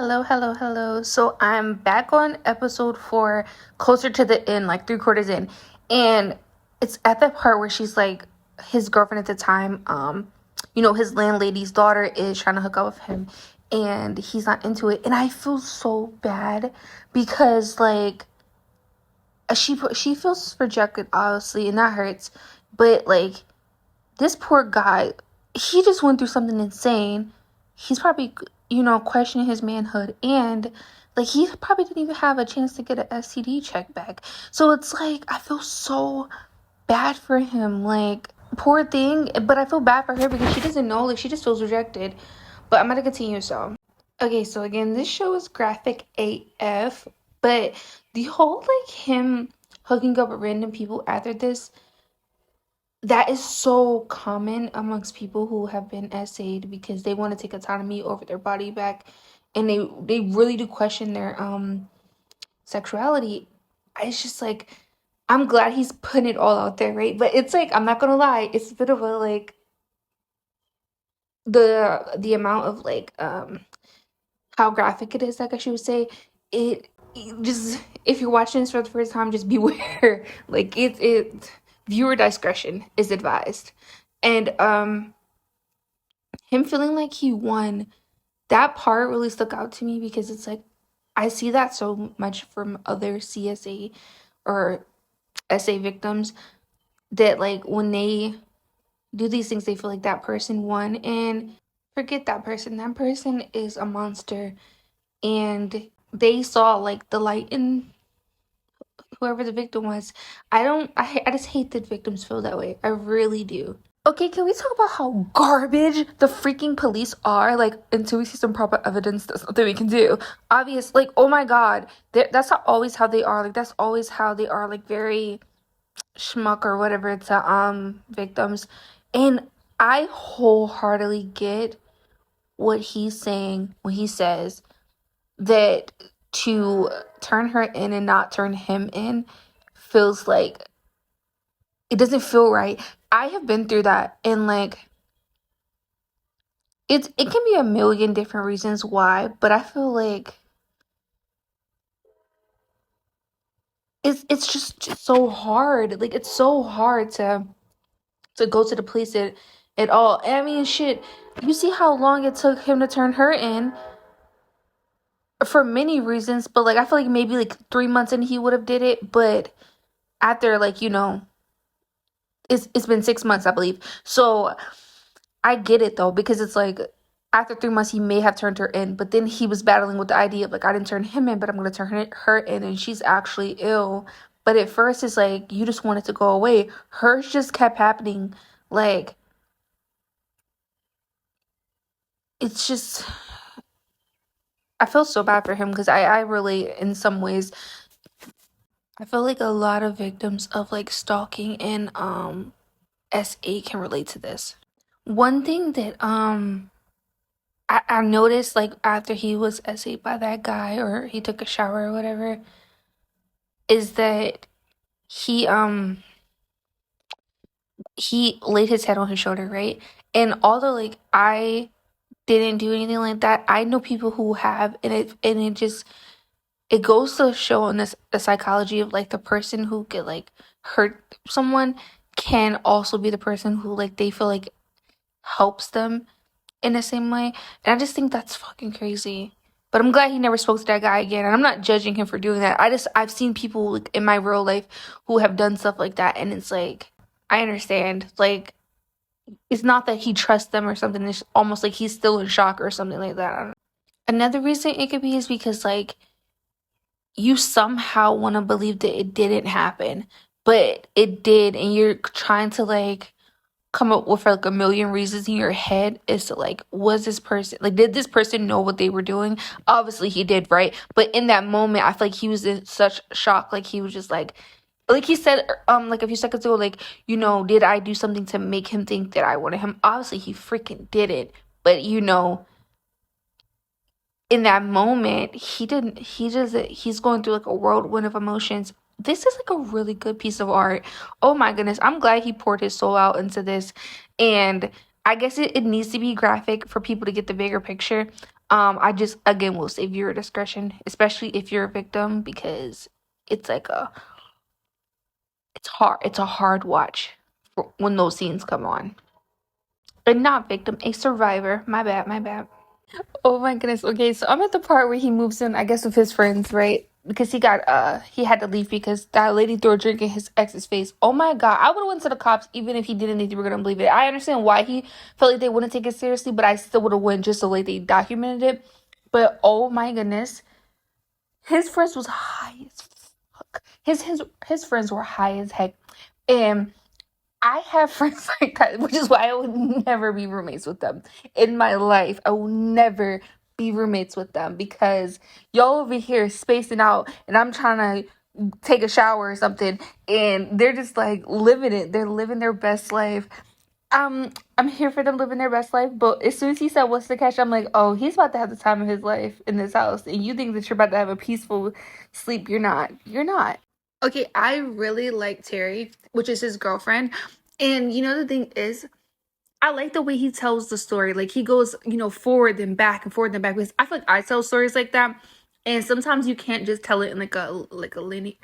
Hello. So I'm back on episode 4, closer to the end, like 3/4 in. And it's at that part where she's like, his girlfriend at the time, his landlady's daughter is trying to hook up with him and he's not into it. And I feel so bad because like she feels rejected, obviously, and that hurts. But like this poor guy, he just went through something insane. He's probably, questioning his manhood. And, like, he probably didn't even have a chance to get an STD check back. So it's like, I feel so bad for him. Like, poor thing. But I feel bad for her because she doesn't know. Like, she just feels rejected. But I'm going to continue, so. Okay, so again, this show is graphic AF. But the whole, like, him hooking up with random people after this, that is so common amongst people who have been SA'd because they want to take autonomy over their body back, and they really do question their sexuality. It's just like, I'm glad he's putting it all out there, right? But it's like, I'm not gonna lie, it's a bit of a like the amount of like how graphic it is, like I should say. It just, if you're watching this for the first time, just beware. Like it viewer discretion is advised. And him feeling like he won, that part really stuck out to me because it's like, I see that so much from other CSA or SA victims, that like when they do these things, they feel like that person won, and forget that person. That person is a monster, and they saw like the light in whoever the victim was. I just hate that victims feel that way. I really do. Okay, can we talk about how garbage the freaking police are? Like, until we see some proper evidence, there's nothing we can do. Obvious, like, oh my god, that's not always how they are. Like, that's always how they are. Like, very schmuck or whatever to victims. And I wholeheartedly get what he's saying when he says that to turn her in and not turn him in feels like it doesn't feel right. I have been through that, and like it can be a million different reasons why, but I feel like it's just so hard. Like, it's so hard to go to the police at all. And I mean, shit, you see how long it took him to turn her in for many reasons, but like I feel like maybe like 3 months in he would have did it, but after like, it's been 6 months, I believe. So I get it though, because it's like after 3 months he may have turned her in, but then he was battling with the idea of like, I didn't turn him in, but I'm gonna turn her in, and she's actually ill. But at first it's like you just want it to go away. Hers just kept happening. Like, it's just, I feel so bad for him because I really, in some ways, I feel like a lot of victims of like stalking and SA can relate to this. One thing that I noticed, like, after he was SA'd by that guy, or he took a shower or whatever, is that he he laid his head on his shoulder, right? And although like I didn't do anything like that, I know people who have, and it just, it goes to show in this the psychology of like the person who could like hurt someone can also be the person who like they feel like helps them in the same way. And I just think that's fucking crazy. But I'm glad he never spoke to that guy again. And I'm not judging him for doing that. I've seen people like in my real life who have done stuff like that, and it's like, I understand. Like, it's not that he trusts them or something. It's almost like he's still in shock or something like that. I don't know. Another reason it could be is because like you somehow want to believe that it didn't happen, but it did, and you're trying to like come up with like a million reasons in your head as to like, was this person like, did this person know what they were doing? Obviously he did, right? But in that moment I feel like he was in such shock. Like, he was just like he said like a few seconds ago, like, did I do something to make him think that I wanted him? Obviously he freaking didn't, but in that moment he didn't. He's going through like a whirlwind of emotions. This is like a really good piece of art. Oh my goodness, I'm glad he poured his soul out into this. And I guess it needs to be graphic for people to get the bigger picture. I just again will say viewer discretion, especially if you're a victim, because it's like it's a hard watch for when those scenes come on. And not victim, a survivor. My bad, my bad. Oh my goodness. Okay, so I'm at the part where he moves in, I guess, with his friends, right? Because he had to leave because that lady threw a drink in his ex's face. Oh my god, I would have went to the cops even if he didn't think they were gonna believe it. I understand why he felt like they wouldn't take it seriously, but I still would have went just so like they documented it. But oh my goodness, his friends was high as fuck. His friends were high as heck, and I have friends like that, which is why I would never be roommates with them in my life. I will never be roommates with them because y'all over here spacing out and I'm trying to take a shower or something and they're just like living it. They're living their best life. I'm here for them living their best life, but as soon as he said what's the catch, I'm like, oh, he's about to have the time of his life in this house. And you think that you're about to have a peaceful sleep. You're not. You're not. Okay, I really like Terry, which is his girlfriend. And you know the thing is, I like the way he tells the story. Like he goes, forward and back and forward and back. Because I feel like I tell stories like that, and sometimes you can't just tell it in like a linear.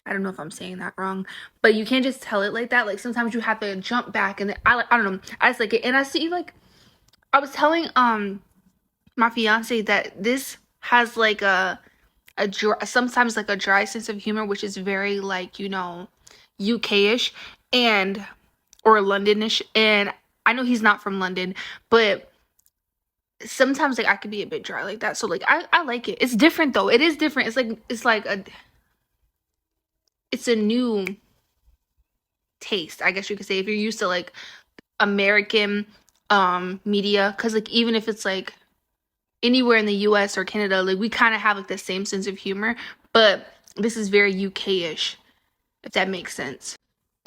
I don't know if I'm saying that wrong, but you can't just tell it like that. Like sometimes you have to jump back, and I don't know. I just like it, and I see like I was telling my fiance that this has like a dry, sometimes like a dry sense of humor, which is very like UK-ish and or Londonish. And I know he's not from London, but sometimes like I could be a bit dry like that. So like I like it. It's different though. It is different. It's a new taste, I guess you could say, if you're used to like American media, because like even if it's like anywhere in the US or Canada, like we kind of have like the same sense of humor, but this is very UK-ish, if that makes sense.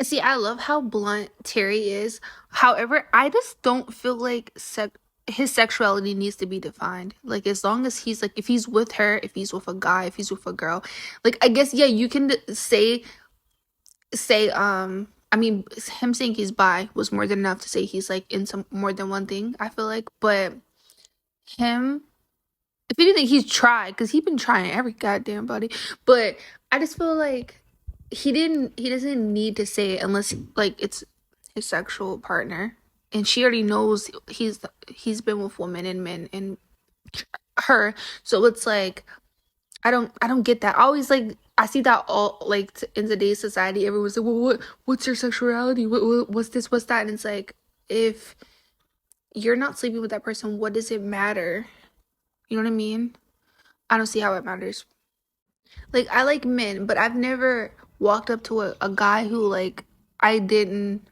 See, I love how blunt Terry is. However, I just don't feel like his sexuality needs to be defined. Like, as long as he's like, if he's with her, if he's with a guy, if he's with a girl, like, I guess, yeah, you can I mean, him saying he's bi was more than enough to say he's like into more than one thing, I feel like. But him, if anything, he's tried because he's been trying every goddamn body. But I just feel like he doesn't need to say it unless like it's his sexual partner, and she already knows he's been with women and men and her. So it's like I don't get that. I always like I see that all like in today's society, everyone's like, well, what's your sexuality? What's this? What's that? And it's like, if you're not sleeping with that person, what does it matter? You know what I mean? I don't see how it matters. Like, I like men, but I've never walked up to a guy who, like, I didn't,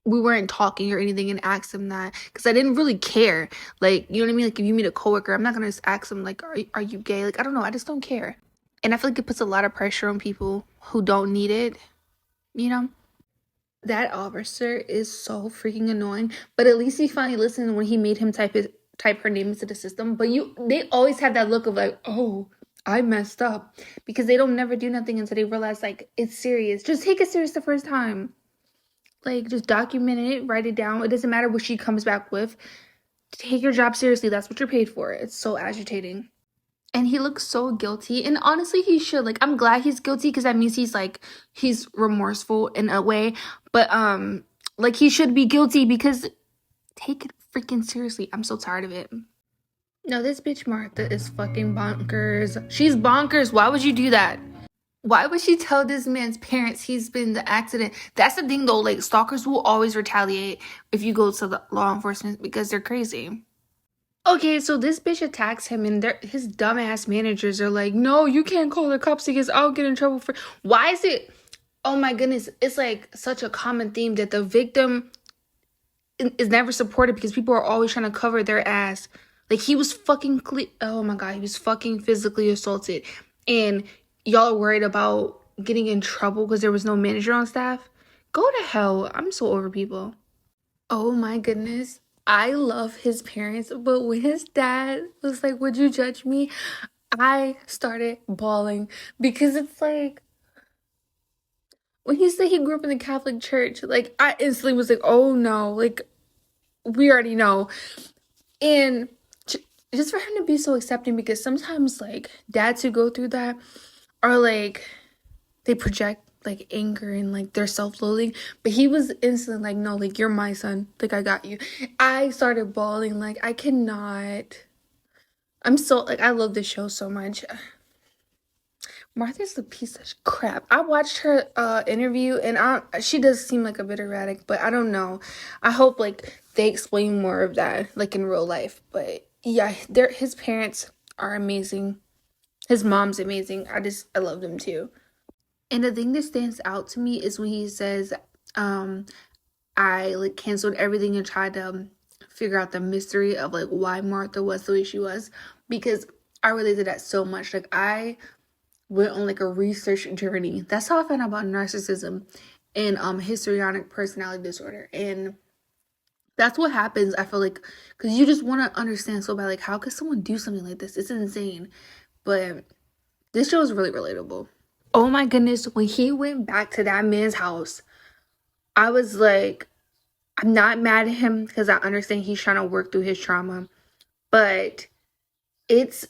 we weren't talking or anything and asked him that because I didn't really care. Like, you know what I mean? Like, if you meet a coworker, I'm not gonna just ask him, like, are you gay? Like, I don't know. I just don't care. And I feel like it puts a lot of pressure on people who don't need it, you know? That officer is so freaking annoying. But at least he finally listened when he made him type her name into the system. But they always have that look of like, oh, I messed up. Because they don't never do nothing until they realize like it's serious. Just take it serious the first time. Like just document it, write it down. It doesn't matter what she comes back with. Take your job seriously. That's what you're paid for. It's so agitating. And he looks so guilty, and honestly he should. Like, I'm glad he's guilty because that means he's remorseful in a way. But like, he should be guilty because take it freaking seriously. I'm so tired of it. No, this bitch Martha is fucking bonkers. She's bonkers. Why would you do that? Why would she tell this man's parents he's been in the accident? That's the thing though, like, stalkers will always retaliate if you go to the law enforcement because they're crazy. Okay, so this bitch attacks him, and his dumbass managers are like, no, you can't call the cops because I'll get in trouble for. Why is it? Oh my goodness, it's like such a common theme that the victim is never supported because people are always trying to cover their ass. Like, he was fucking, oh my god, he was fucking physically assaulted, and y'all are worried about getting in trouble because there was no manager on staff. Go to hell. I'm so over people. Oh my goodness. I love his parents, but when his dad was like, would you judge me? I started bawling because it's like, when he said he grew up in the Catholic Church, like, I instantly was like, oh no, like, we already know. And just for him to be so accepting, because sometimes like dads who go through that are like they project like anger and like their self-loathing, but he was instantly like, no, like you're my son, like I got you. I started bawling, like I cannot. I'm so like I love this show so much. Martha's a piece of crap. I watched her interview, and she does seem like a bit erratic, but I don't know. I hope like they explain more of that like in real life. But yeah, his parents are amazing. His mom's amazing. I love them too. And the thing that stands out to me is when he says, I like canceled everything and tried to figure out the mystery of like why Martha was the way she was, because I related to that so much. Like I went on like a research journey. That's how I found out about narcissism and histrionic personality disorder. And that's what happens, I feel like, because you just want to understand so bad, like how could someone do something like this? It's insane. But this show is really relatable. Oh my goodness, when he went back to that man's house, I was like, I'm not mad at him because I understand he's trying to work through his trauma, but it's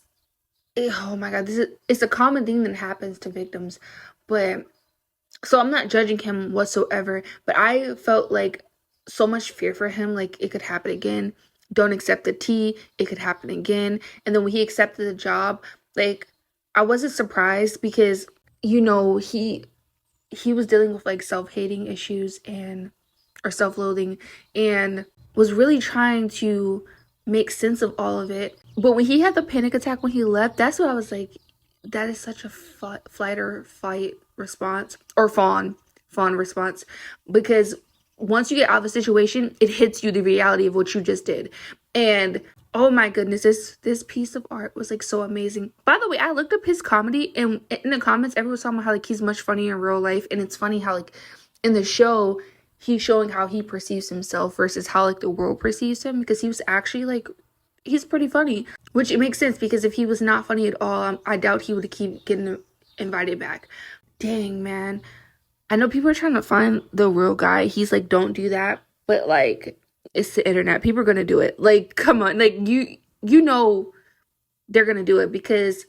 oh my god, it's a common thing that happens to victims. But so I'm not judging him whatsoever, but I felt like so much fear for him, like it could happen again. Don't accept the tea, it could happen again. And then when he accepted the job, like I wasn't surprised because he was dealing with like self-hating issues and or self-loathing, and was really trying to make sense of all of it. But when he had the panic attack when he left, that's what I was like, that is such a flight or fight response, or fawn response, because once you get out of the situation, it hits you the reality of what you just did. And oh my goodness, this piece of art was like so amazing. By the way, I looked up his comedy, and in the comments everyone was talking about how like he's much funnier in real life, and it's funny how like in the show he's showing how he perceives himself versus how like the world perceives him, because he was actually like, he's pretty funny, which it makes sense, because if he was not funny at all, I doubt he would keep getting invited back. Dang, man. I know people are trying to find the real guy. He's like, don't do that, but like it's the internet, people are gonna do it. Like, come on, like you know they're gonna do it because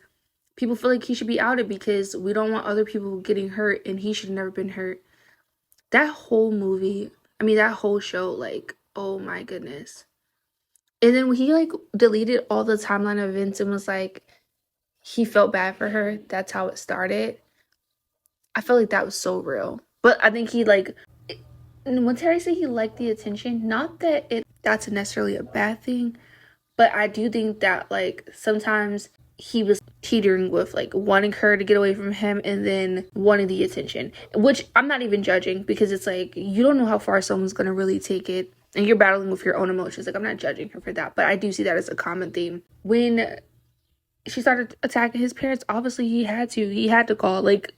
people feel like he should be outed, because we don't want other people getting hurt, and he should have never been hurt. That whole movie, I mean that whole show, like, oh my goodness. And then when he like deleted all the timeline of events and was like, he felt bad for her, that's how it started. I feel like that was so real. But I think he like, and when Terry said he liked the attention, not that that's necessarily a bad thing, but I do think that like sometimes he was teetering with like wanting her to get away from him and then wanting the attention, which I'm not even judging, because it's like you don't know how far someone's gonna really take it, and you're battling with your own emotions. Like, I'm not judging her for that, but I do see that as a common theme. When she started attacking his parents, obviously he had to call, like,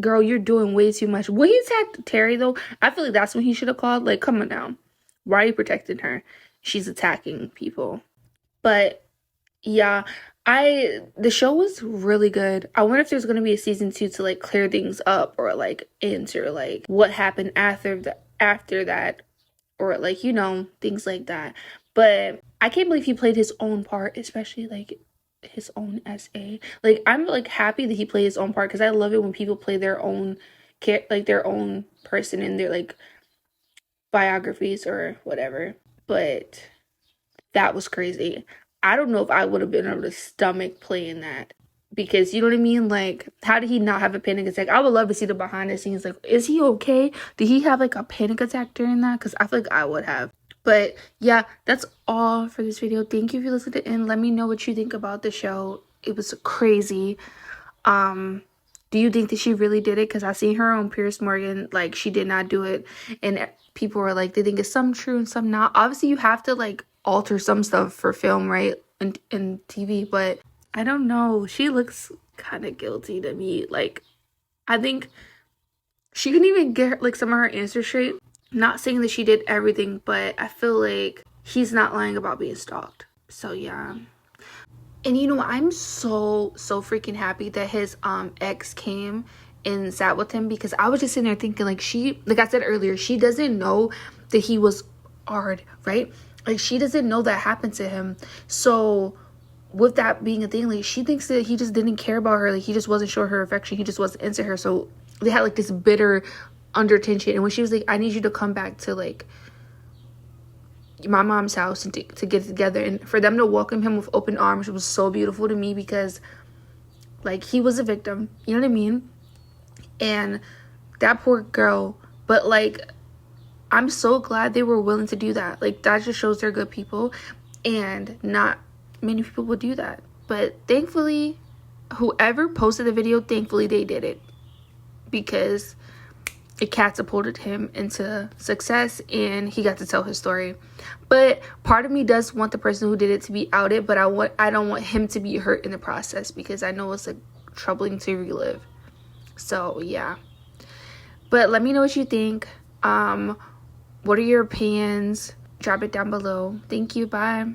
girl, you're doing way too much. When he attacked Terry though, I feel like that's when he should have called. Like, come on now, why are you protecting her? She's attacking people. But yeah, the show was really good. I wonder if there's gonna be a season 2 to like clear things up, or like answer like what happened after that, or like things like that. But I can't believe he played his own part, especially like his own SA. Like, I'm like happy that he played his own part, because I love it when people play their own like their own person in their like biographies or whatever. But that was crazy. I don't know if I would have been able to stomach playing that, because you know what I mean? Like, how did he not have a panic attack? I would love to see the behind the scenes. Like, is he okay? Did he have like a panic attack during that? Because I feel like I would have. But yeah, that's all for this video. Thank you for listening to the end. Let me know what you think about the show. It was crazy. Do you think that she really did it? Because I seen her on Pierce Morgan, like, she did not do it, and people were like, they think it's some true and some not. Obviously you have to like alter some stuff for film, right, and TV, but I don't know, she looks kind of guilty to me. Like, I think she couldn't even get like some of her answers straight. Not saying that she did everything, but I feel like he's not lying about being stalked. So yeah. And I'm so freaking happy that his ex came and sat with him, because I was just sitting there thinking, like, like I said earlier, she doesn't know that he was hard, right? Like, she doesn't know that happened to him. So with that being a thing, like, she thinks that he just didn't care about her. Like, he just wasn't showing her affection. He just wasn't into her. So they had like this bitter under tension. And when she was like, I need you to come back to like my mom's house and to get together, and for them to welcome him with open arms was so beautiful to me, because like, he was a victim, you know what I mean? And that poor girl, but like, I'm so glad they were willing to do that. Like, that just shows they're good people, and not many people would do that. But thankfully, whoever posted the video, thankfully they did it, because it catapulted him into success and he got to tell his story. But part of me does want the person who did it to be outed, but I don't want him to be hurt in the process, because I know it's like troubling to relive. So yeah, but let me know what you think. What are your opinions? Drop it down below. Thank you. Bye.